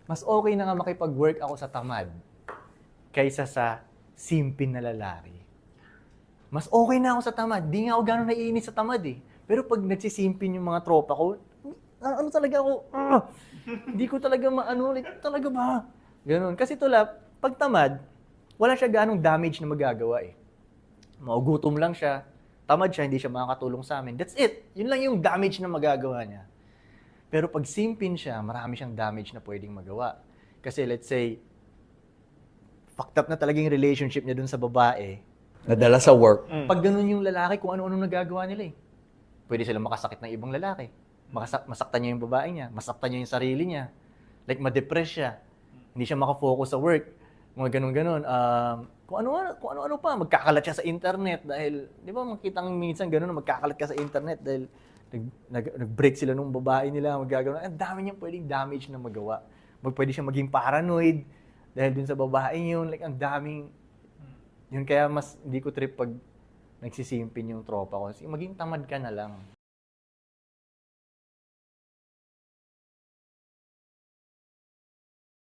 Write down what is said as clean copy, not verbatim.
Mas okay na nga makipag-work ako sa tamad kaysa sa simpin na lalaki. Mas okay na ako sa tamad. Di nga ako gano'n naiinis sa tamad eh. Pero pag nagsisimpin yung mga tropa ko, ano talaga ako, hindi ko talaga maano, talaga ba? Ganun. Kasi pag tamad, wala siya ganong damage na magagawa eh. Maugutom lang siya, tamad siya, hindi siya makakatulong sa amin. That's it. Yun lang yung damage na magagawa niya. Pero pag simpin siya, marami siyang damage na pwedeng magawa. Kasi let's say, fucked up na talaga yung relationship niya dun sa babae. Nadala sa work. Pag ganun yung lalaki, kung ano-ano nagagawa nila eh. Pwede silang makasakit ng ibang lalaki. Masaktan niya yung babae niya, masaktan niya yung sarili niya. Like, ma-depress siya. Hindi siya makafocus sa work. Mga ganun-ganun. Kung ano-ano pa, magkakalat siya sa internet dahil, di ba makitang minsan ganun, magkakalat ka sa internet dahil nag-break sila nung babae nila, magagano. Ang dami niyang pwedeng damage na magawa. Pwede siya maging paranoid dahil dun sa babae yun. Like, ang daming, yun kaya mas hindi ko trip pag nagsisimpin yung tropa ko. Maging tamad ka na lang.